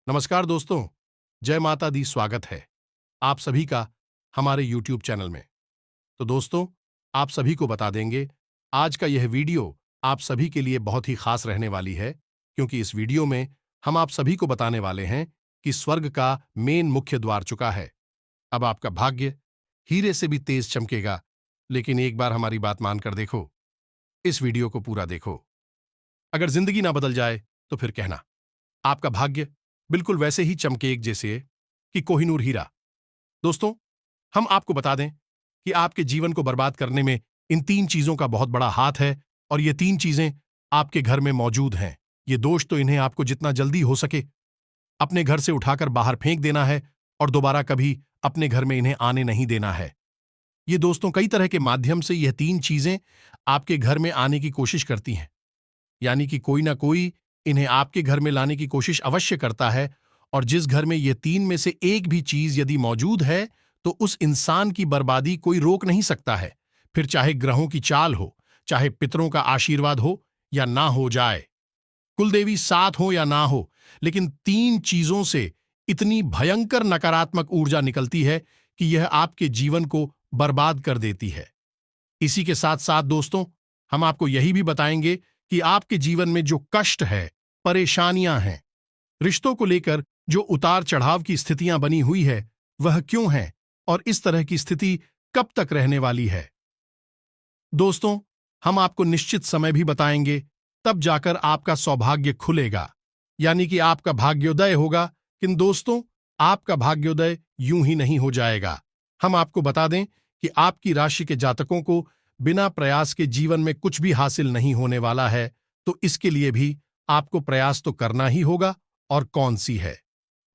नमस्कार दोस्तों। जय माता दी। स्वागत है आप सभी का हमारे YouTube चैनल में। तो दोस्तों, आप सभी को बता देंगे, आज का यह वीडियो आप सभी के लिए बहुत ही खास रहने वाली है, क्योंकि इस वीडियो में हम आप सभी को बताने वाले हैं कि स्वर्ग का मेन मुख्य द्वार चुका है। अब आपका भाग्य हीरे से भी तेज चमकेगा। लेकिन एक बार हमारी बात मानकर देखो, इस वीडियो को पूरा देखो। अगर जिंदगी ना बदल जाए तो फिर कहना। आपका भाग्य बिल्कुल वैसे ही चमकेग जैसे कि कोहिनूर हीरा। दोस्तों, हम आपको बता दें कि आपके जीवन को बर्बाद करने में इन 3 चीजों का बहुत बड़ा हाथ है, और ये 3 चीजें आपके घर में मौजूद हैं। ये दोष तो इन्हें आपको जितना जल्दी हो सके अपने घर से उठाकर बाहर फेंक देना है, और दोबारा कभी अपने घर में इन्हें आने नहीं देना है। ये दोस्तों कई तरह के माध्यम से यह 3 चीजें आपके घर में आने की कोशिश करती हैं। यानी कि कोई ना कोई इन्हें आपके घर में लाने की कोशिश अवश्य करता है, और जिस घर में ये 3 में से एक भी चीज यदि मौजूद है तो उस इंसान की बर्बादी कोई रोक नहीं सकता है। फिर चाहे ग्रहों की चाल हो, चाहे पितरों का आशीर्वाद हो या ना हो जाए, कुलदेवी साथ हो या ना हो, लेकिन 3 चीजों से इतनी भयंकर नकारात्मक ऊर्जा निकलती है कि यह आपके जीवन को बर्बाद कर देती है। इसी के साथ साथ दोस्तों, हम आपको यही भी बताएंगे कि आपके जीवन में जो कष्ट है, परेशानियां हैं, रिश्तों को लेकर जो उतार चढ़ाव की स्थितियां बनी हुई है, वह क्यों है और इस तरह की स्थिति कब तक रहने वाली है। दोस्तों, हम आपको निश्चित समय भी बताएंगे, तब जाकर आपका सौभाग्य खुलेगा, यानी कि आपका भाग्योदय होगा। किंतु दोस्तों, आपका भाग्योदय यूं ही नहीं हो जाएगा। हम आपको बता दें कि आपकी राशि के जातकों को बिना प्रयास के जीवन में कुछ भी हासिल नहीं होने वाला है। तो इसके लिए भी आपको प्रयास तो करना ही होगा, और कौन सी है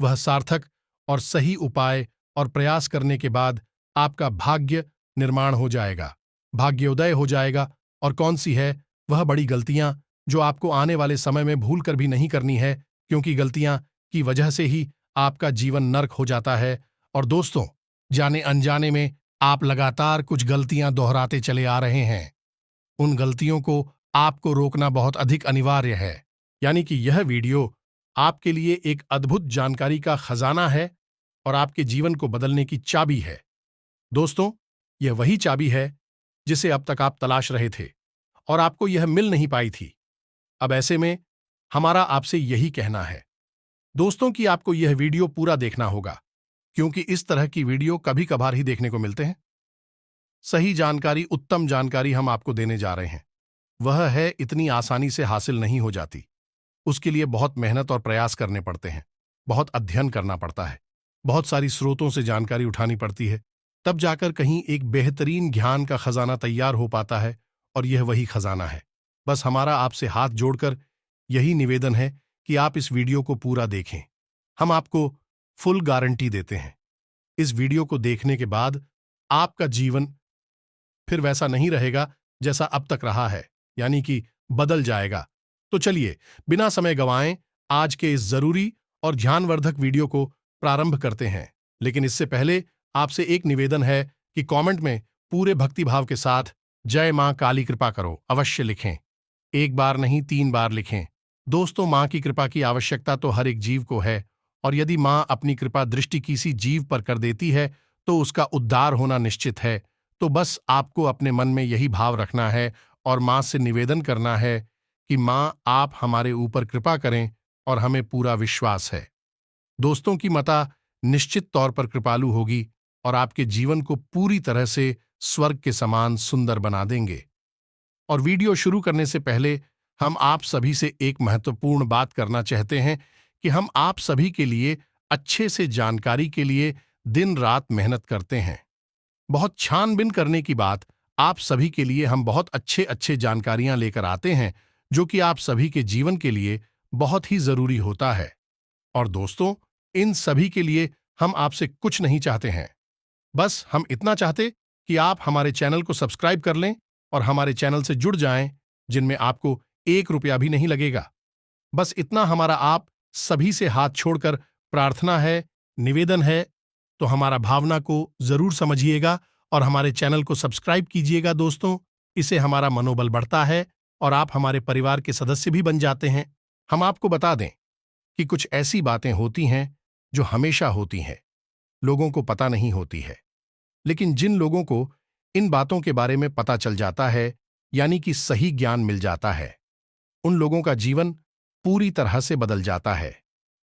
वह सार्थक और सही उपाय, और प्रयास करने के बाद आपका भाग्य निर्माण हो जाएगा, भाग्योदय हो जाएगा। और कौन सी है वह बड़ी गलतियां जो आपको आने वाले समय में भूल कर भी नहीं करनी है, क्योंकि गलतियां की वजह से ही आपका जीवन नर्क हो जाता है। और दोस्तों, जाने अनजाने में आप लगातार कुछ गलतियां दोहराते चले आ रहे हैं। उन गलतियों को आपको रोकना बहुत अधिक अनिवार्य है। यानी कि यह वीडियो आपके लिए एक अद्भुत जानकारी का खजाना है, और आपके जीवन को बदलने की चाबी है। दोस्तों, यह वही चाबी है जिसे अब तक आप तलाश रहे थे, और आपको यह मिल नहीं पाई थी। अब ऐसे में हमारा आपसे यही कहना है दोस्तों कि आपको यह वीडियो पूरा देखना होगा, क्योंकि इस तरह की वीडियो कभी कभार ही देखने को मिलते हैं। सही जानकारी, उत्तम जानकारी हम आपको देने जा रहे हैं। वह है इतनी आसानी से हासिल नहीं हो जाती। उसके लिए बहुत मेहनत और प्रयास करने पड़ते हैं, बहुत अध्ययन करना पड़ता है, बहुत सारी स्रोतों से जानकारी उठानी पड़ती है, तब जाकर कहीं एक बेहतरीन ज्ञान का खजाना तैयार हो पाता है। और यह वही खजाना है। बस हमारा आपसे हाथ जोड़कर यही निवेदन है कि आप इस वीडियो को पूरा देखें। हम आपको फुल गारंटी देते हैं, इस वीडियो को देखने के बाद आपका जीवन फिर वैसा नहीं रहेगा जैसा अब तक रहा है, यानी कि बदल जाएगा। तो चलिए, बिना समय गंवाएं आज के इस जरूरी और ध्यानवर्धक वीडियो को प्रारंभ करते हैं। लेकिन इससे पहले आपसे एक निवेदन है कि कमेंट में पूरे भक्तिभाव के साथ जय मां काली कृपा करो अवश्य लिखें। एक बार नहीं, 3 बार लिखें। दोस्तों, मां की कृपा की आवश्यकता तो हर एक जीव को है, और यदि मां अपनी कृपा दृष्टि किसी जीव पर कर देती है तो उसका उद्धार होना निश्चित है। तो बस आपको अपने मन में यही भाव रखना है, और मां से निवेदन करना है कि मां, आप हमारे ऊपर कृपा करें, और हमें पूरा विश्वास है दोस्तों की माता निश्चित तौर पर कृपालु होगी, और आपके जीवन को पूरी तरह से स्वर्ग के समान सुंदर बना देंगे। और वीडियो शुरू करने से पहले हम आप सभी से एक महत्वपूर्ण बात करना चाहते हैं कि हम आप सभी के लिए अच्छे से जानकारी के लिए दिन रात मेहनत करते हैं। बहुत छानबीन करने की बात, आप सभी के लिए हम बहुत अच्छे अच्छे जानकारियां लेकर आते हैं, जो कि आप सभी के जीवन के लिए बहुत ही जरूरी होता है। और दोस्तों, इन सभी के लिए हम आपसे कुछ नहीं चाहते हैं। बस हम इतना चाहते कि आप हमारे चैनल को सब्सक्राइब कर लें और हमारे चैनल से जुड़ जाएं, जिनमें आपको 1 रुपया भी नहीं लगेगा। बस इतना हमारा आप सभी से हाथ छोड़कर प्रार्थना है, निवेदन है। तो हमारा भावना को जरूर समझिएगा और हमारे चैनल को सब्सक्राइब कीजिएगा दोस्तों। इससे हमारा मनोबल बढ़ता है और आप हमारे परिवार के सदस्य भी बन जाते हैं। हम आपको बता दें कि कुछ ऐसी बातें होती हैं जो हमेशा होती हैं, लोगों को पता नहीं होती है। लेकिन जिन लोगों को इन बातों के बारे में पता चल जाता है, यानी कि सही ज्ञान मिल जाता है, उन लोगों का जीवन पूरी तरह से बदल जाता है।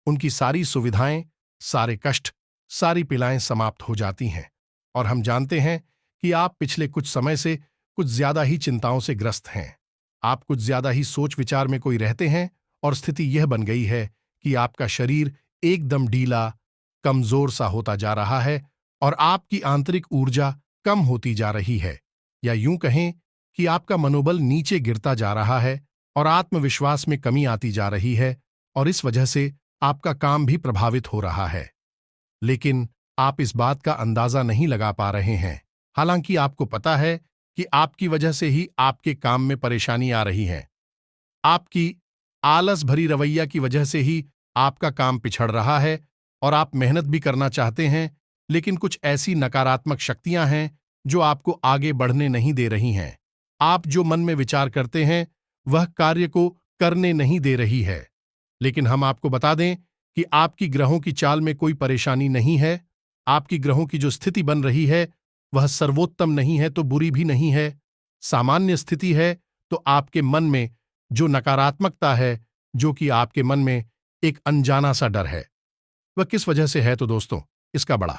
उनकी सारी सुविधाएं, सारे कष्ट, सारी पीड़ाएं समाप्त हो जाती हैं। और हम जानते हैं कि आप पिछले कुछ समय से कुछ ज्यादा ही चिंताओं से ग्रस्त हैं। आप कुछ ज्यादा ही सोच विचार में कोई रहते हैं और स्थिति यह बन गई है कि आपका शरीर एकदम ढीला, कमजोर सा होता जा रहा है और आपकी आंतरिक ऊर्जा कम होती जा रही है, या यूं कहें कि आपका मनोबल नीचे गिरता जा रहा है और आत्मविश्वास में कमी आती जा रही है, और इस वजह से आपका काम भी प्रभावित हो रहा है। लेकिन आप इस बात का अंदाजा नहीं लगा पा रहे हैं। हालांकि आपको पता है कि आपकी वजह से ही आपके काम में परेशानी आ रही है। आपकी आलस भरी रवैया की वजह से ही आपका काम पिछड़ रहा है और आप मेहनत भी करना चाहते हैं, लेकिन कुछ ऐसी नकारात्मक शक्तियां हैं जो आपको आगे बढ़ने नहीं दे रही हैं। आप जो मन में विचार करते हैं वह कार्य को करने नहीं दे रही है। लेकिन हम आपको बता दें कि आपकी ग्रहों की चाल में कोई परेशानी नहीं है। आपकी ग्रहों की जो स्थिति बन रही है वह सर्वोत्तम नहीं है तो बुरी भी नहीं है, सामान्य स्थिति है। तो आपके मन में जो नकारात्मकता है, जो कि आपके मन में एक अनजाना सा डर है, वह किस वजह से है? तो दोस्तों, इसका बड़ा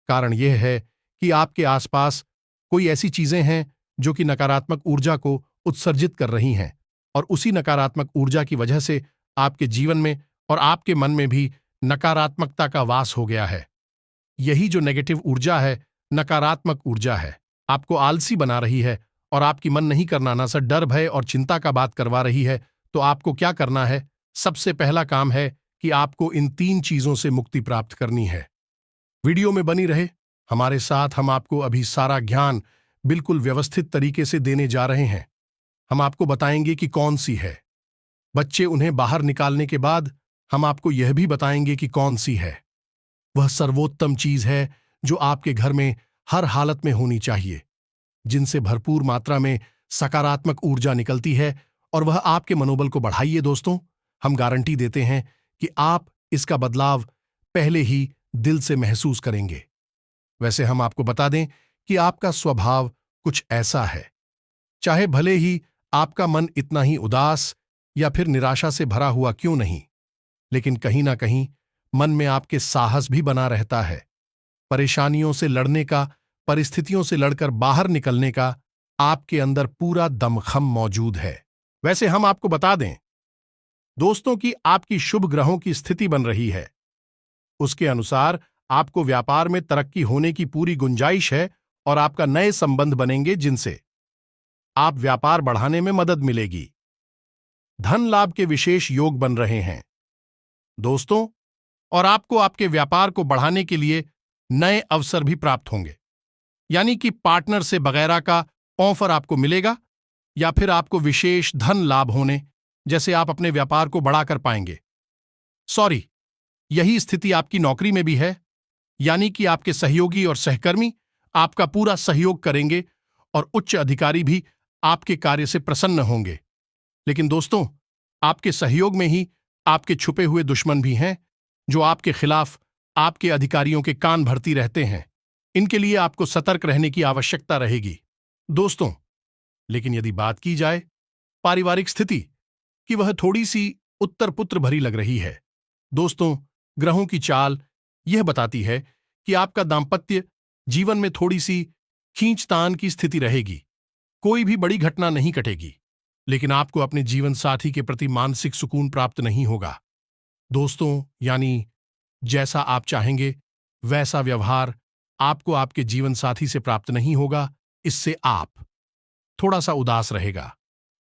कारण यह है कि आपके आसपास कोई ऐसी चीजें हैं जो कि नकारात्मक ऊर्जा को उत्सर्जित कर रही हैं, और उसी नकारात्मक ऊर्जा की वजह से आपके जीवन में और आपके मन में भी नकारात्मकता का वास हो गया है। यही जो नेगेटिव ऊर्जा है, नकारात्मक ऊर्जा है, आपको आलसी बना रही है और आपकी मन नहीं करना ना सर डर, भय और चिंता का बात करवा रही है। तो आपको क्या करना है? सबसे पहला काम है कि आपको इन 3 चीजों से मुक्ति प्राप्त करनी है। वीडियो में बनी रहे हमारे साथ। हम आपको अभी सारा ज्ञान बिल्कुल व्यवस्थित तरीके से देने जा रहे हैं। हम आपको बताएंगे कि कौन सी है। बच्चे उन्हें बाहर निकालने के बाद हम आपको यह भी बताएंगे कि कौन सी है। वह सर्वोत्तम चीज है जो आपके घर में हर हालत में होनी चाहिए, जिनसे भरपूर मात्रा में सकारात्मक ऊर्जा निकलती है और वह आपके मनोबल को बढ़ाइए। दोस्तों, हम गारंटी देते हैं कि आप इसका बदलाव पहले ही दिल से महसूस करेंगे। वैसे हम आपको बता दें कि आपका स्वभाव कुछ ऐसा है, चाहे भले ही आपका मन इतना ही उदास या फिर निराशा से भरा हुआ क्यों नहीं, लेकिन कहीं ना कहीं मन में आपके साहस भी बना रहता है। परेशानियों से लड़ने का, परिस्थितियों से लड़कर बाहर निकलने का आपके अंदर पूरा दमखम मौजूद है। वैसे हम आपको बता दें दोस्तों कि आपकी शुभ ग्रहों की स्थिति बन रही है, उसके अनुसार आपको व्यापार में तरक्की होने की पूरी गुंजाइश है और आपका नए संबंध बनेंगे जिनसे आप व्यापार बढ़ाने में मदद मिलेगी। धन लाभ के विशेष योग बन रहे हैं दोस्तों, और आपको आपके व्यापार को बढ़ाने के लिए नए अवसर भी प्राप्त होंगे, यानी कि पार्टनर से वगैरह का ऑफर आपको मिलेगा, या फिर आपको विशेष धन लाभ होने जैसे आप अपने व्यापार को बढ़ाकर पाएंगे। सॉरी, यही स्थिति आपकी नौकरी में भी है, यानी कि आपके सहयोगी और सहकर्मी आपका पूरा सहयोग करेंगे और उच्च अधिकारी भी आपके कार्य से प्रसन्न होंगे। लेकिन दोस्तों, आपके सहयोग में ही आपके छुपे हुए दुश्मन भी हैं जो आपके खिलाफ आपके अधिकारियों के कान भरती रहते हैं। इनके लिए आपको सतर्क रहने की आवश्यकता रहेगी दोस्तों। लेकिन यदि बात की जाए पारिवारिक स्थिति की, वह थोड़ी सी उत्तर पुत्र भरी लग रही है दोस्तों। ग्रहों की चाल यह बताती है कि आपका दाम्पत्य जीवन में थोड़ी सी खींचतान की स्थिति रहेगी। कोई भी बड़ी घटना नहीं घटेगी, लेकिन आपको अपने जीवन साथी के प्रति मानसिक सुकून प्राप्त नहीं होगा दोस्तों। यानी जैसा आप चाहेंगे वैसा व्यवहार आपको आपके जीवन साथी से प्राप्त नहीं होगा। इससे आप थोड़ा सा उदास रहेगा।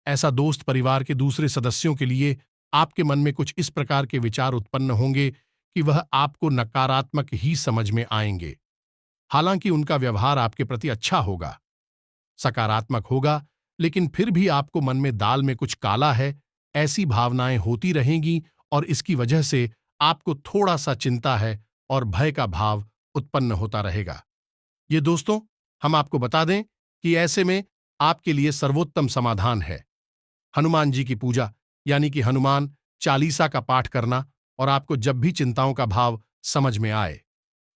ऐसा दोस्त परिवार के दूसरे सदस्यों के लिए आपके मन में कुछ इस प्रकार के विचार उत्पन्न होंगे कि वह आपको नकारात्मक ही समझ में आएंगे। हालांकि उनका व्यवहार आपके प्रति अच्छा होगा, सकारात्मक होगा, लेकिन फिर भी आपको मन में दाल में कुछ काला है, ऐसी भावनाएं होती रहेंगी और इसकी वजह से आपको थोड़ा सा चिंता है और भय का भाव उत्पन्न होता रहेगा। ये दोस्तों, हम आपको बता दें कि ऐसे में आपके लिए सर्वोत्तम समाधान है हनुमान जी की पूजा, यानी कि हनुमान चालीसा का पाठ करना और आपको जब भी चिंताओं का भाव समझ में आए,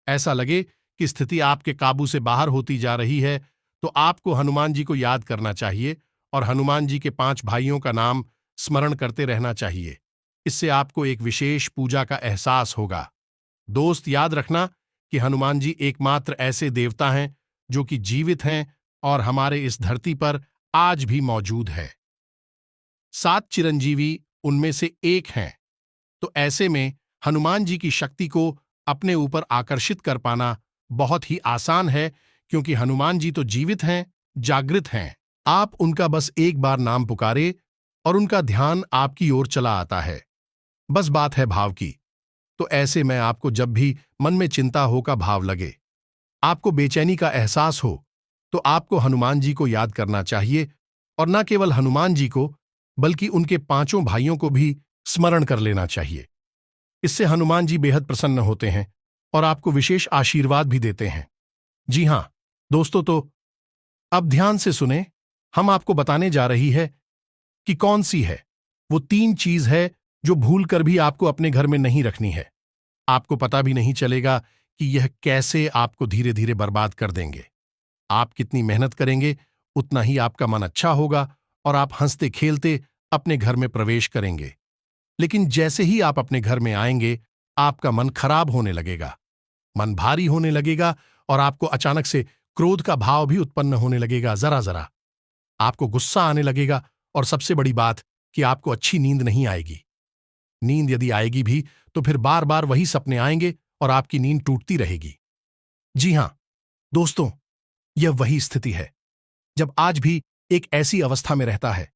ऐसा लगे कि स्थिति आपके काबू से बाहर होती जा रही है, तो आपको हनुमान जी को याद करना चाहिए और हनुमान जी के 5 भाइयों का नाम स्मरण करते रहना चाहिए। इससे आपको एक विशेष पूजा का एहसास होगा। दोस्त, याद रखना कि हनुमान जी एकमात्र ऐसे देवता हैं जो कि जीवित हैं और हमारे इस धरती पर आज भी मौजूद है। 7 चिरंजीवी उनमें से एक हैं, तो ऐसे में हनुमान जी की शक्ति को अपने ऊपर आकर्षित कर पाना बहुत ही आसान है, क्योंकि हनुमान जी तो जीवित हैं, जागृत हैं। आप उनका बस एक बार नाम पुकारे और उनका ध्यान आपकी ओर चला आता है। बस बात है भाव की। तो ऐसे में आपको जब भी मन में चिंता हो का भाव लगे, आपको बेचैनी का एहसास हो, तो आपको हनुमान जी को याद करना चाहिए और न केवल हनुमान जी को, बल्कि उनके 5 भाइयों को भी स्मरण कर लेना चाहिए। इससे हनुमान जी बेहद प्रसन्न होते हैं और आपको विशेष आशीर्वाद भी देते हैं। जी हां दोस्तों, तो अब ध्यान से सुने। हम आपको बताने जा रही है कि कौन सी है वो 3 चीज है जो भूल कर भी आपको अपने घर में नहीं रखनी है। आपको पता भी नहीं चलेगा कि यह कैसे आपको धीरे धीरे बर्बाद कर देंगे। आप कितनी मेहनत करेंगे, उतना ही आपका मन अच्छा होगा और आप हंसते खेलते अपने घर में प्रवेश करेंगे। लेकिन जैसे ही आप अपने घर में आएंगे, आपका मन खराब होने लगेगा, मन भारी होने लगेगा और आपको अचानक से क्रोध का भाव भी उत्पन्न होने लगेगा। जरा जरा आपको गुस्सा आने लगेगा और सबसे बड़ी बात कि आपको अच्छी नींद नहीं आएगी। नींद यदि आएगी भी तो फिर बार बार वही सपने आएंगे और आपकी नींद टूटती रहेगी। जी हां दोस्तों, यह वही स्थिति है जब आज भी एक ऐसी अवस्था में रहता है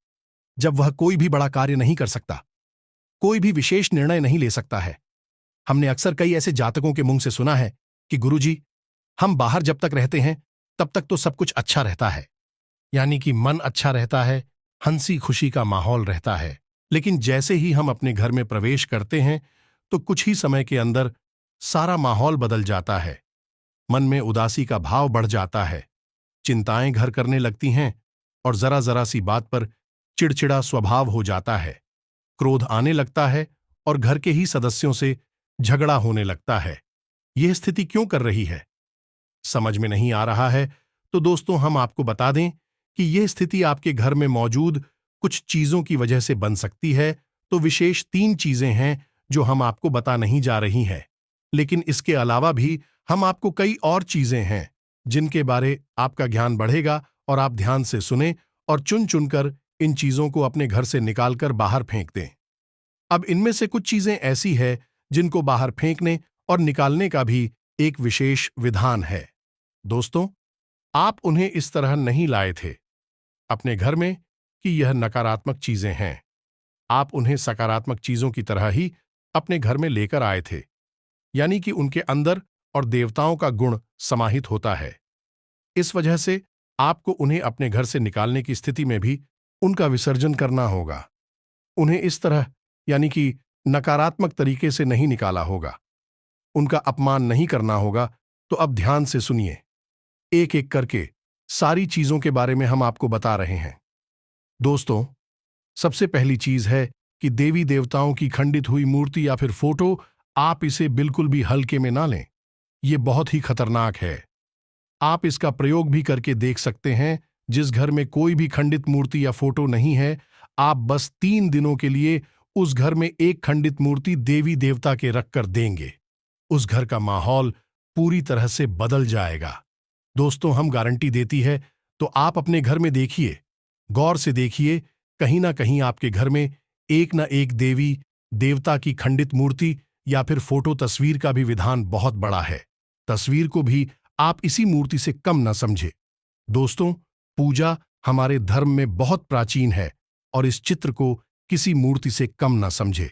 जब वह कोई भी बड़ा कार्य नहीं कर सकता, कोई भी विशेष निर्णय नहीं ले सकता है। हमने अक्सर कई ऐसे जातकों के मुंह से सुना है कि गुरुजी, हम बाहर जब तक रहते हैं तब तक तो सब कुछ अच्छा रहता है, यानी कि मन अच्छा रहता है, हंसी खुशी का माहौल रहता है। लेकिन जैसे ही हम अपने घर में प्रवेश करते हैं तो कुछ ही समय के अंदर सारा माहौल बदल जाता है। मन में उदासी का भाव बढ़ जाता है, चिंताएं घर करने लगती हैं और जरा जरा सी बात पर चिड़चिड़ा स्वभाव हो जाता है, क्रोध आने लगता है और घर के ही सदस्यों से झगड़ा होने लगता है। यह स्थिति क्यों कर रही है, समझ में नहीं आ रहा है? तो दोस्तों, हम आपको बता दें कि यह स्थिति आपके घर में मौजूद कुछ चीजों की वजह से बन सकती है। तो विशेष 3 चीजें हैं जो हम आपको बता नहीं जा रही हैं, लेकिन इसके अलावा भी हम आपको कई और चीजें हैं जिनके बारे आपका ज्ञान बढ़ेगा और आप ध्यान से सुने और चुन चुनकर इन चीजों को अपने घर से निकालकर बाहर फेंक दें। अब इनमें से कुछ चीजें ऐसी है जिनको बाहर फेंकने और निकालने का भी एक विशेष विधान है। दोस्तों, आप उन्हें इस तरह नहीं लाए थे अपने घर में कि यह नकारात्मक चीजें हैं। आप उन्हें सकारात्मक चीजों की तरह ही अपने घर में लेकर आए थे, यानी कि उनके अंदर और देवताओं का गुण समाहित होता है। इस वजह से आपको उन्हें अपने घर से निकालने की स्थिति में भी उनका विसर्जन करना होगा। उन्हें इस तरह, यानी कि नकारात्मक तरीके से नहीं निकाला होगा, उनका अपमान नहीं करना होगा। तो अब ध्यान से सुनिए, एक एक करके सारी चीजों के बारे में हम आपको बता रहे हैं। दोस्तों, सबसे पहली चीज है कि देवी देवताओं की खंडित हुई मूर्ति या फिर फोटो, आप इसे बिल्कुल भी हल्के में ना लें। यह बहुत ही खतरनाक है। आप इसका प्रयोग भी करके देख सकते हैं। जिस घर में कोई भी खंडित मूर्ति या फोटो नहीं है, आप बस 3 दिनों के लिए उस घर में एक खंडित मूर्ति देवी देवता के रखकर देंगे, उस घर का माहौल पूरी तरह से बदल जाएगा। दोस्तों, हम गारंटी देती है। तो आप अपने घर में देखिए, गौर से देखिए, कहीं ना कहीं आपके घर में एक न एक देवी देवता की खंडित मूर्ति या फिर फोटो तस्वीर का भी विधान बहुत बड़ा है। तस्वीर को भी आप इसी मूर्ति से कम न समझे। दोस्तों, पूजा हमारे धर्म में बहुत प्राचीन है और इस चित्र को किसी मूर्ति से कम न समझे।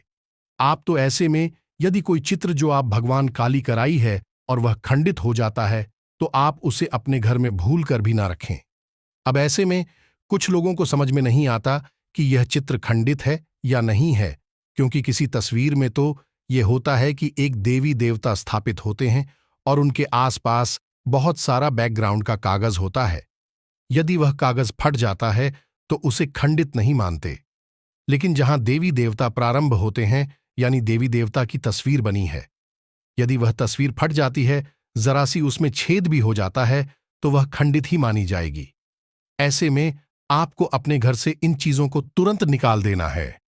आप तो ऐसे में यदि कोई चित्र जो आप भगवान काली कराई है और वह खंडित हो जाता है, तो आप उसे अपने घर में भूल कर भी ना रखें। अब ऐसे में कुछ लोगों को समझ में नहीं आता कि यह चित्र खंडित है या नहीं है, क्योंकि किसी तस्वीर में तो यह होता है कि एक देवी देवता स्थापित होते हैं और उनके आसपास बहुत सारा बैकग्राउंड का कागज होता है। यदि वह कागज फट जाता है तो उसे खंडित नहीं मानते। लेकिन जहां देवी देवता प्रारंभ होते हैं, यानी देवी देवता की तस्वीर बनी है। यदि वह तस्वीर फट जाती है, जरा सी उसमें छेद भी हो जाता है, तो वह खंडित ही मानी जाएगी। ऐसे में आपको अपने घर से इन चीजों को तुरंत निकाल देना है,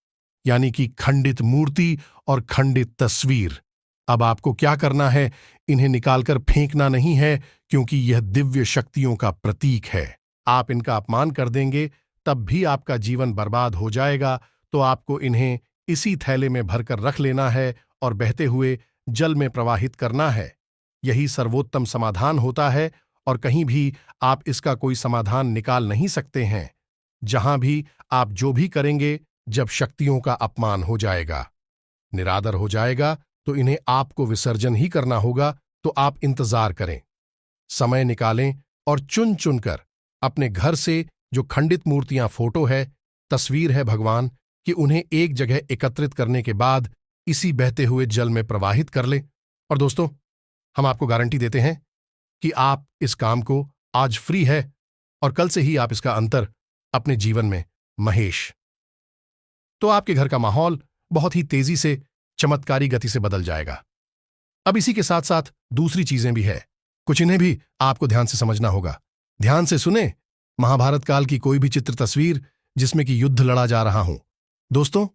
यानी कि खंडित मूर्ति और खंडित तस्वीर। अब आपको क्या करना है? इन्हें निकालकर फेंकना नहीं है, क्योंकि यह दिव्य शक्तियों का प्रतीक है। आप इनका अपमान कर देंगे तब भी आपका जीवन बर्बाद हो जाएगा। तो आपको इन्हें इसी थैले में भरकर रख लेना है और बहते हुए जल में प्रवाहित करना है। यही सर्वोत्तम समाधान होता है, और कहीं भी आप इसका कोई समाधान निकाल नहीं सकते हैं। जहां भी आप जो भी करेंगे, जब शक्तियों का अपमान हो जाएगा, निरादर हो जाएगा, तो इन्हें आपको विसर्जन ही करना होगा। तो आप इंतजार करें, समय निकालें और चुन चुनकर अपने घर से जो खंडित मूर्तियां, फोटो है, तस्वीर है भगवान कि उन्हें एक जगह एकत्रित करने के बाद इसी बहते हुए जल में प्रवाहित कर लें। और दोस्तों, हम आपको गारंटी देते हैं कि आप इस काम को आज फ्री है, और कल से ही आप इसका अंतर अपने जीवन में महेश, तो आपके घर का माहौल बहुत ही तेजी से, चमत्कारी गति से बदल जाएगा। अब इसी के साथ साथ दूसरी चीजें भी है, कुछ इन्हें भी आपको ध्यान से समझना होगा। ध्यान से सुने, महाभारत काल की कोई भी चित्र तस्वीर जिसमें कि युद्ध लड़ा जा रहा हो, दोस्तों,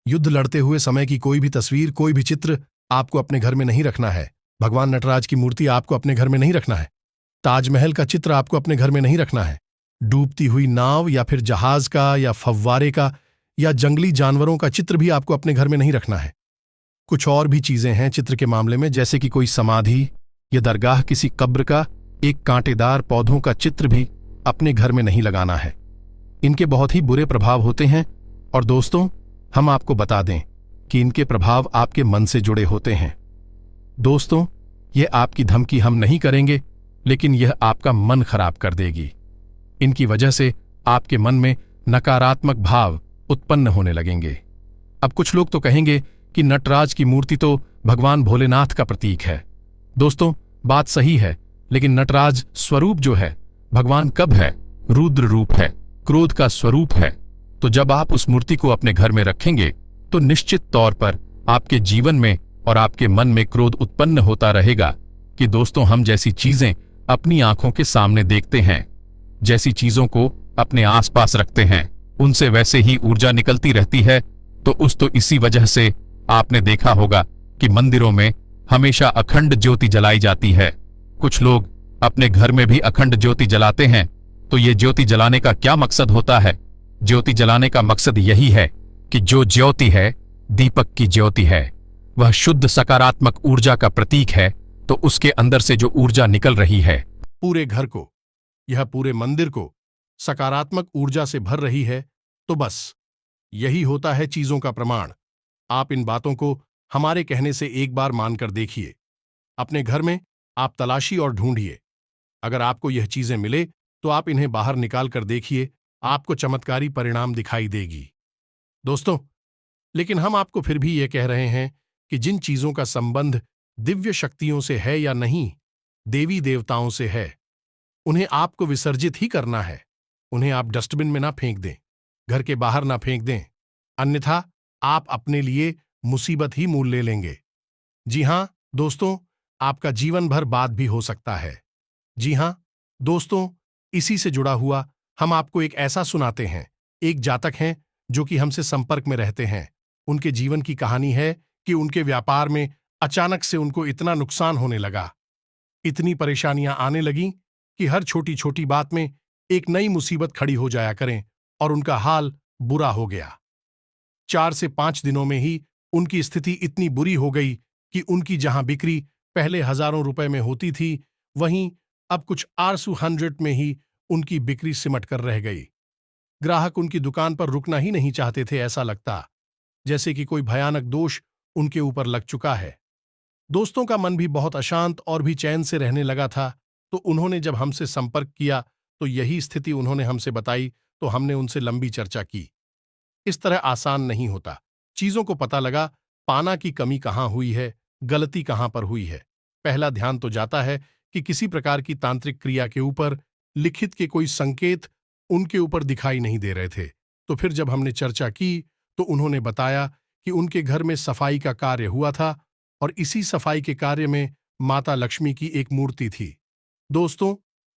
युद्ध लड़ते हुए समय की कोई भी तस्वीर, कोई भी चित्र आपको अपने घर में नहीं रखना है। भगवान नटराज की मूर्ति आपको अपने घर में नहीं रखना है। ताजमहल का चित्र आपको अपने घर में नहीं रखना है। डूबती हुई नाव या फिर जहाज का या फव्वारे का या जंगली जानवरों का चित्र भी आपको अपने घर में नहीं रखना है। कुछ और भी चीजें हैं चित्र के मामले में, जैसे कि कोई समाधि या दरगाह, किसी कब्र का एक कांटेदार पौधों का चित्र भी अपने घर में नहीं लगाना है। इनके बहुत ही बुरे प्रभाव होते हैं, और दोस्तों, हम आपको बता दें कि इनके प्रभाव आपके मन से जुड़े होते हैं। दोस्तों, यह आपकी धमकी हम नहीं करेंगे, लेकिन यह आपका मन खराब कर देगी। इनकी वजह से आपके मन में नकारात्मक भाव उत्पन्न होने लगेंगे। अब कुछ लोग तो कहेंगे कि नटराज की मूर्ति तो भगवान भोलेनाथ का प्रतीक है। दोस्तों, बात सही है, लेकिन नटराज स्वरूप जो है, भगवान कब है? रुद्र रूप है, क्रोध का स्वरूप है। तो जब आप उस मूर्ति को अपने घर में रखेंगे, तो निश्चित तौर पर आपके जीवन में और आपके मन में क्रोध उत्पन्न होता रहेगा कि दोस्तों, हम जैसी चीजें अपनी आंखों के सामने देखते हैं, जैसी चीजों को अपने आसपास रखते हैं, उनसे वैसे ही ऊर्जा निकलती रहती है। तो इसी वजह से आपने देखा होगा कि मंदिरों में हमेशा अखंड ज्योति जलाई जाती है। कुछ लोग अपने घर में भी अखंड ज्योति जलाते हैं। तो ये ज्योति जलाने का क्या मकसद होता है? ज्योति जलाने का मकसद यही है कि जो ज्योति है, दीपक की ज्योति है, वह शुद्ध सकारात्मक ऊर्जा का प्रतीक है। तो उसके अंदर से जो ऊर्जा निकल रही है, पूरे घर को, यह पूरे मंदिर को सकारात्मक ऊर्जा से भर रही है, तो बस यही होता है चीजों का प्रमाण। आप इन बातों को हमारे कहने से एक बार मानकर देखिए। अपने घर में आप तलाशी और ढूंढिए। अगर आपको यह चीजें मिले, तो आप इन्हें बाहर निकाल कर देखिए, आपको चमत्कारी परिणाम दिखाई देगी। दोस्तों, लेकिन हम आपको फिर भी यह कह रहे हैं कि जिन चीजों का संबंध दिव्य शक्तियों से है या नहीं, देवी देवताओं से है, उन्हें आपको विसर्जित ही करना है। उन्हें आप डस्टबिन में ना फेंक दें, घर के बाहर ना फेंक दें, अन्यथा आप अपने लिए मुसीबत ही मोल ले लेंगे। जी हां दोस्तों, आपका जीवन भर बाद भी हो सकता है। जी हां दोस्तों, इसी से जुड़ा हुआ हम आपको एक ऐसा सुनाते हैं। एक जातक हैं जो कि हमसे संपर्क में रहते हैं। उनके जीवन की कहानी है कि उनके व्यापार में अचानक से उनको इतना नुकसान होने लगा, इतनी परेशानियां आने लगीं कि हर छोटी छोटी बात में एक नई मुसीबत खड़ी हो जाया करें, और उनका हाल बुरा हो गया। 4 से 5 दिनों में ही उनकी स्थिति इतनी बुरी हो गई कि उनकी जहां बिक्री पहले हजारों रुपए में होती थी, वहीं अब कुछ आरसू 100 में ही उनकी बिक्री सिमट कर रह गई। ग्राहक उनकी दुकान पर रुकना ही नहीं चाहते थे। ऐसा लगता जैसे कि कोई भयानक दोष उनके ऊपर लग चुका है। दोस्तों का मन भी बहुत अशांत और भी चैन से रहने लगा था। तो उन्होंने जब हमसे संपर्क किया, तो यही स्थिति उन्होंने हमसे बताई। तो हमने उनसे लंबी चर्चा की। इस तरह आसान नहीं होता। चीजों को पता लगा पाना की कमी कहां हुई है, गलती कहां पर हुई है। पहला ध्यान तो जाता है कि किसी प्रकार की तांत्रिक क्रिया के ऊपर लिखित के कोई संकेत उनके ऊपर दिखाई नहीं दे रहे थे। तो फिर जब हमने चर्चा की, तो उन्होंने बताया कि उनके घर में सफाई का कार्य हुआ था और इसी सफाई के कार्य में माता लक्ष्मी की एक मूर्ति थी। दोस्तों,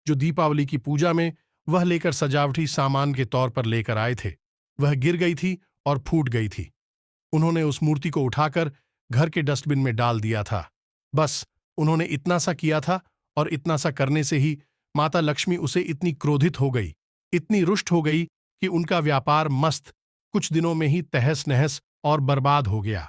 जो दीपावली की पूजा में वह लेकर सजावटी सामान के तौर पर लेकर आए थे, वह गिर गई थी और फूट गई थी। उन्होंने उस मूर्ति को उठाकर घर के डस्टबिन में डाल दिया था। बस उन्होंने इतना सा किया था और इतना सा करने से ही माता लक्ष्मी उसे इतनी क्रोधित हो गई, इतनी रुष्ट हो गई कि उनका व्यापार मस्त कुछ दिनों में ही तहस नहस और बर्बाद हो गया।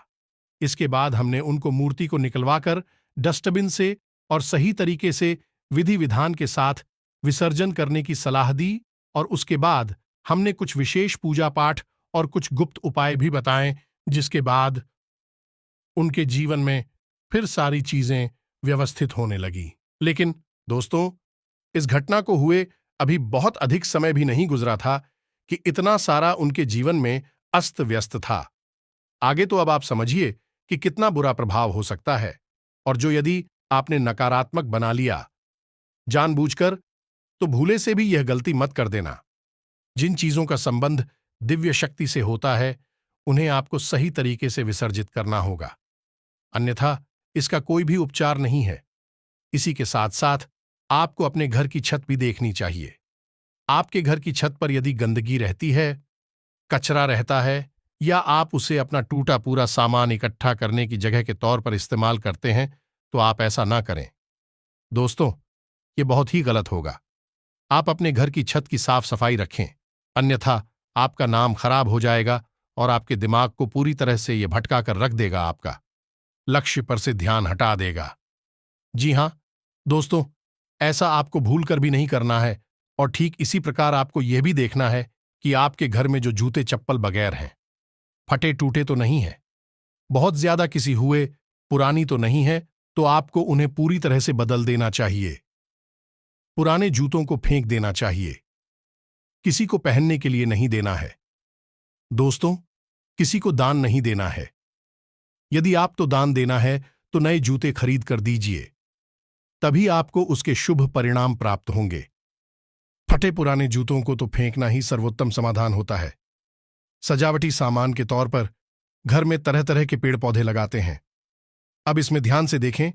इसके बाद हमने उनको मूर्ति को निकलवाकर डस्टबिन से और सही तरीके से विधि विधान के साथ विसर्जन करने की सलाह दी और उसके बाद हमने कुछ विशेष पूजा पाठ और कुछ गुप्त उपाय भी बताएं, जिसके बाद उनके जीवन में फिर सारी चीजें व्यवस्थित होने लगी। लेकिन दोस्तों, इस घटना को हुए अभी बहुत अधिक समय भी नहीं गुजरा था कि इतना सारा उनके जीवन में अस्त व्यस्त था। आगे तो अब आप समझिए कि कितना बुरा प्रभाव हो सकता है, और जो यदि आपने नकारात्मक बना लिया जानबूझकर, तो भूले से भी यह गलती मत कर देना। जिन चीजों का संबंध दिव्य शक्ति से होता है, उन्हें आपको सही तरीके से विसर्जित करना होगा, अन्यथा इसका कोई भी उपचार नहीं है। इसी के साथ साथ आपको अपने घर की छत भी देखनी चाहिए। आपके घर की छत पर यदि गंदगी रहती है, कचरा रहता है, या आप उसे अपना टूटा पूरा सामान इकट्ठा करने की जगह के तौर पर इस्तेमाल करते हैं, तो आप ऐसा ना करें। दोस्तों, ये बहुत ही गलत होगा। आप अपने घर की छत की साफ सफाई रखें, अन्यथा आपका नाम खराब हो जाएगा और आपके दिमाग को पूरी तरह से यह भटका कर रख देगा, आपका लक्ष्य पर से ध्यान हटा देगा। जी हां दोस्तों, ऐसा आपको भूल कर भी नहीं करना है। और ठीक इसी प्रकार आपको यह भी देखना है कि आपके घर में जो जूते चप्पल बगैर हैं, फटे टूटे तो नहीं है, बहुत ज्यादा किसी हुए पुरानी तो नहीं है, तो आपको उन्हें पूरी तरह से बदल देना चाहिए। पुराने जूतों को फेंक देना चाहिए, किसी को पहनने के लिए नहीं देना है। दोस्तों, किसी को दान नहीं देना है। यदि आपको दान देना है तो नए जूते खरीद कर दीजिए, तभी आपको उसके शुभ परिणाम प्राप्त होंगे। फटे पुराने जूतों को तो फेंकना ही सर्वोत्तम समाधान होता है। सजावटी सामान के तौर पर घर में तरह तरह के पेड़ पौधे लगाते हैं। अब इसमें ध्यान से देखें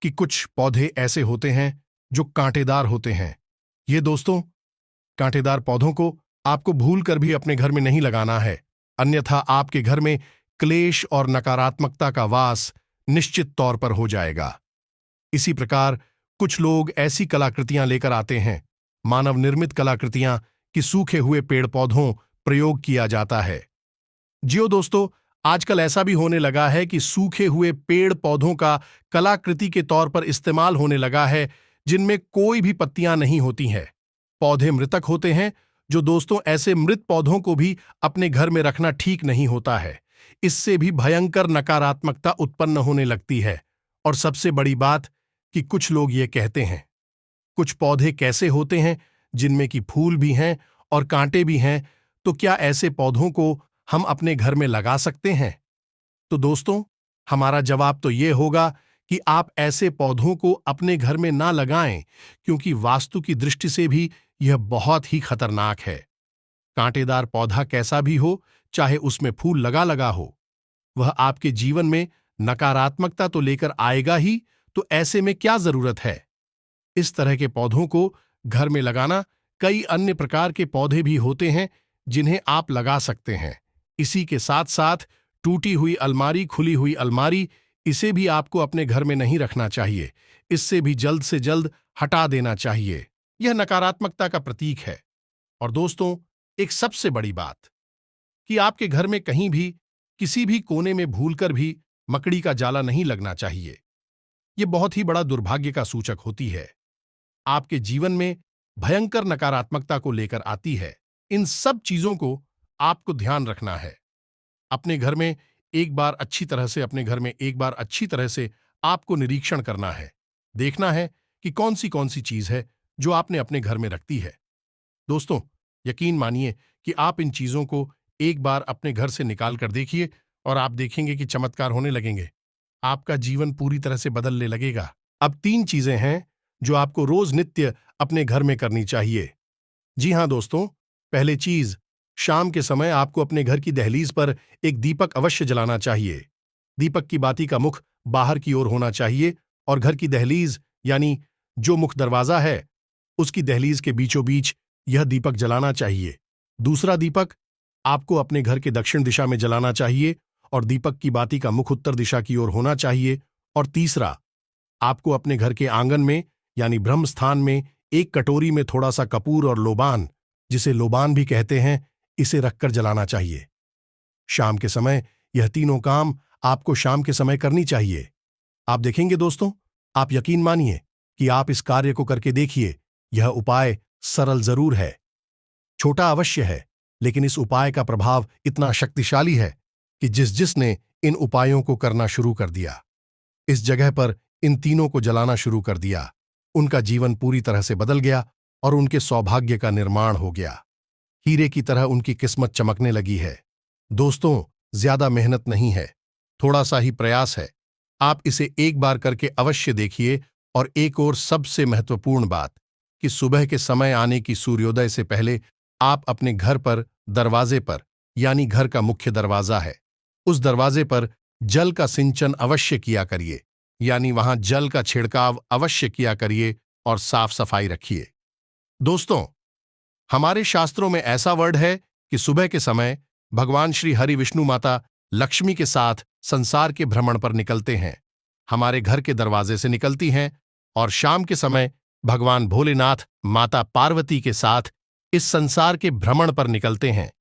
कि कुछ पौधे ऐसे होते हैं जो कांटेदार होते हैं। ये दोस्तों, कांटेदार पौधों को आपको भूल कर भी अपने घर में नहीं लगाना है, अन्यथा आपके घर में क्लेश और नकारात्मकता का वास निश्चित तौर पर हो जाएगा। इसी प्रकार कुछ लोग ऐसी कलाकृतियां लेकर आते हैं, मानव निर्मित कलाकृतियां, कि सूखे हुए पेड़ पौधों प्रयोग किया जाता है। जियो दोस्तों, आजकल ऐसा भी होने लगा है कि सूखे हुए पेड़ पौधों का कलाकृति के तौर पर इस्तेमाल होने लगा है, जिनमें कोई भी पत्तियां नहीं होती हैं। पौधे मृतक होते हैं। जो दोस्तों, ऐसे मृत पौधों को भी अपने घर में रखना ठीक नहीं होता है। इससे भी भयंकर नकारात्मकता उत्पन्न होने लगती है। और सबसे बड़ी बात कि कुछ लोग ये कहते हैं, कुछ पौधे कैसे होते हैं जिनमें कि फूल भी हैं और कांटे भी हैं, तो क्या ऐसे पौधों को हम अपने घर में लगा सकते हैं? तो दोस्तों, हमारा जवाब तो ये होगा कि आप ऐसे पौधों को अपने घर में ना लगाएं, क्योंकि वास्तु की दृष्टि से भी यह बहुत ही खतरनाक है। कांटेदार पौधा कैसा भी हो, चाहे उसमें फूल लगा लगा हो, वह आपके जीवन में नकारात्मकता तो लेकर आएगा ही, तो ऐसे में क्या जरूरत है? इस तरह के पौधों को घर में लगाना, कई अन्य प्रकार के पौधे भी होते हैं जिन्हें आप लगा सकते हैं। इसी के साथ साथ टूटी हुई अलमारी, खुली हुई अलमारी, इसे भी आपको अपने घर में नहीं रखना चाहिए। इससे भी जल्द से जल्द हटा देना चाहिए। यह नकारात्मकता का प्रतीक है। और दोस्तों, एक सबसे बड़ी बात कि आपके घर में कहीं भी किसी भी कोने में भूलकर भी मकड़ी का जाला नहीं लगना चाहिए। यह बहुत ही बड़ा दुर्भाग्य का सूचक होती है, आपके जीवन में भयंकर नकारात्मकता को लेकर आती है। इन सब चीजों को आपको ध्यान रखना है। अपने घर में एक बार अच्छी तरह से आपको निरीक्षण करना है। देखना है कि कौन सी चीज है जो आपने अपने घर में रखती है। दोस्तों, यकीन मानिए कि आप इन चीजों को एक बार अपने घर से निकाल कर देखिए और आप देखेंगे कि चमत्कार होने लगेंगे। आपका जीवन पूरी तरह से बदलने लगेगा। अब 3 चीजें हैं जो आपको रोज नित्य अपने घर में करनी चाहिए। जी हां दोस्तों, पहली चीज शाम के समय आपको अपने घर की दहलीज पर एक दीपक अवश्य जलाना चाहिए। दीपक की बाती का मुख बाहर की ओर होना चाहिए और घर की दहलीज यानी जो मुख्य दरवाजा है उसकी दहलीज के बीचों बीच यह दीपक जलाना चाहिए। दूसरा दीपक आपको अपने घर के दक्षिण दिशा में जलाना चाहिए और दीपक की बाती का मुख उत्तर दिशा की ओर होना चाहिए। और तीसरा, आपको अपने घर के आंगन में यानी ब्रह्म स्थान में एक कटोरी में थोड़ा सा कपूर और लोबान, जिसे लोबान भी कहते हैं, इसे रखकर जलाना चाहिए। शाम के समय यह तीनों काम आपको शाम के समय करनी चाहिए। आप देखेंगे दोस्तों, आप यकीन मानिए कि आप इस कार्य को करके देखिए। यह उपाय सरल जरूर है, छोटा अवश्य है, लेकिन इस उपाय का प्रभाव इतना शक्तिशाली है कि जिसने इन उपायों को करना शुरू कर दिया, इस जगह पर इन तीनों को जलाना शुरू कर दिया, उनका जीवन पूरी तरह से बदल गया और उनके सौभाग्य का निर्माण हो गया। हीरे की तरह उनकी किस्मत चमकने लगी है। दोस्तों, ज्यादा मेहनत नहीं है, थोड़ा सा ही प्रयास है। आप इसे एक बार करके अवश्य देखिए। और एक और सबसे महत्वपूर्ण बात कि सुबह के समय आने की सूर्योदय से पहले आप अपने घर पर दरवाजे पर यानी घर का मुख्य दरवाजा है, उस दरवाजे पर जल का सिंचन अवश्य किया करिए, यानी वहां जल का छिड़काव अवश्य किया करिए और साफ सफाई रखिए। दोस्तों, हमारे शास्त्रों में ऐसा वर्ड है कि सुबह के समय भगवान श्री हरि विष्णु माता लक्ष्मी के साथ संसार के भ्रमण पर निकलते हैं, हमारे घर के दरवाजे से निकलती हैं, और शाम के समय भगवान भोलेनाथ माता पार्वती के साथ इस संसार के भ्रमण पर निकलते हैं।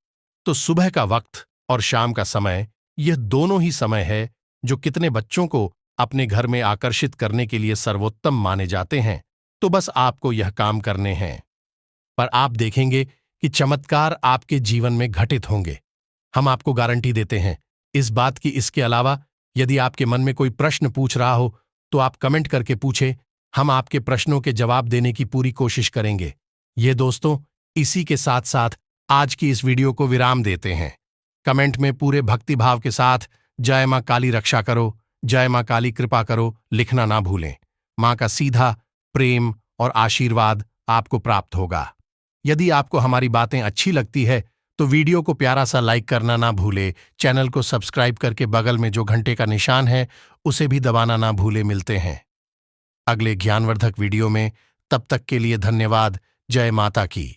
तो सुबह का वक्त और शाम का समय, यह दोनों ही समय है जो कितने बच्चों को अपने घर में आकर्षित करने के लिए सर्वोत्तम माने जाते हैं। तो बस आपको यह काम करने हैं, पर आप देखेंगे कि चमत्कार आपके जीवन में घटित होंगे। हम आपको गारंटी देते हैं इस बात की। इसके अलावा यदि आपके मन में कोई प्रश्न पूछ रहा हो तो आप कमेंट करके पूछें, हम आपके प्रश्नों के जवाब देने की पूरी कोशिश करेंगे। ये दोस्तों, इसी के साथ साथ आज की इस वीडियो को विराम देते हैं। कमेंट में पूरे भक्तिभाव के साथ जय मां काली रक्षा करो, जय मां काली कृपा करो लिखना ना भूलें। मां का सीधा प्रेम और आशीर्वाद आपको प्राप्त होगा। यदि आपको हमारी बातें अच्छी लगती है तो वीडियो को प्यारा सा लाइक करना ना भूले, चैनल को सब्सक्राइब करके बगल में जो घंटे का निशान है उसे भी दबाना ना भूले। मिलते हैं अगले ज्ञानवर्धक वीडियो में, तब तक के लिए धन्यवाद। जय माता की।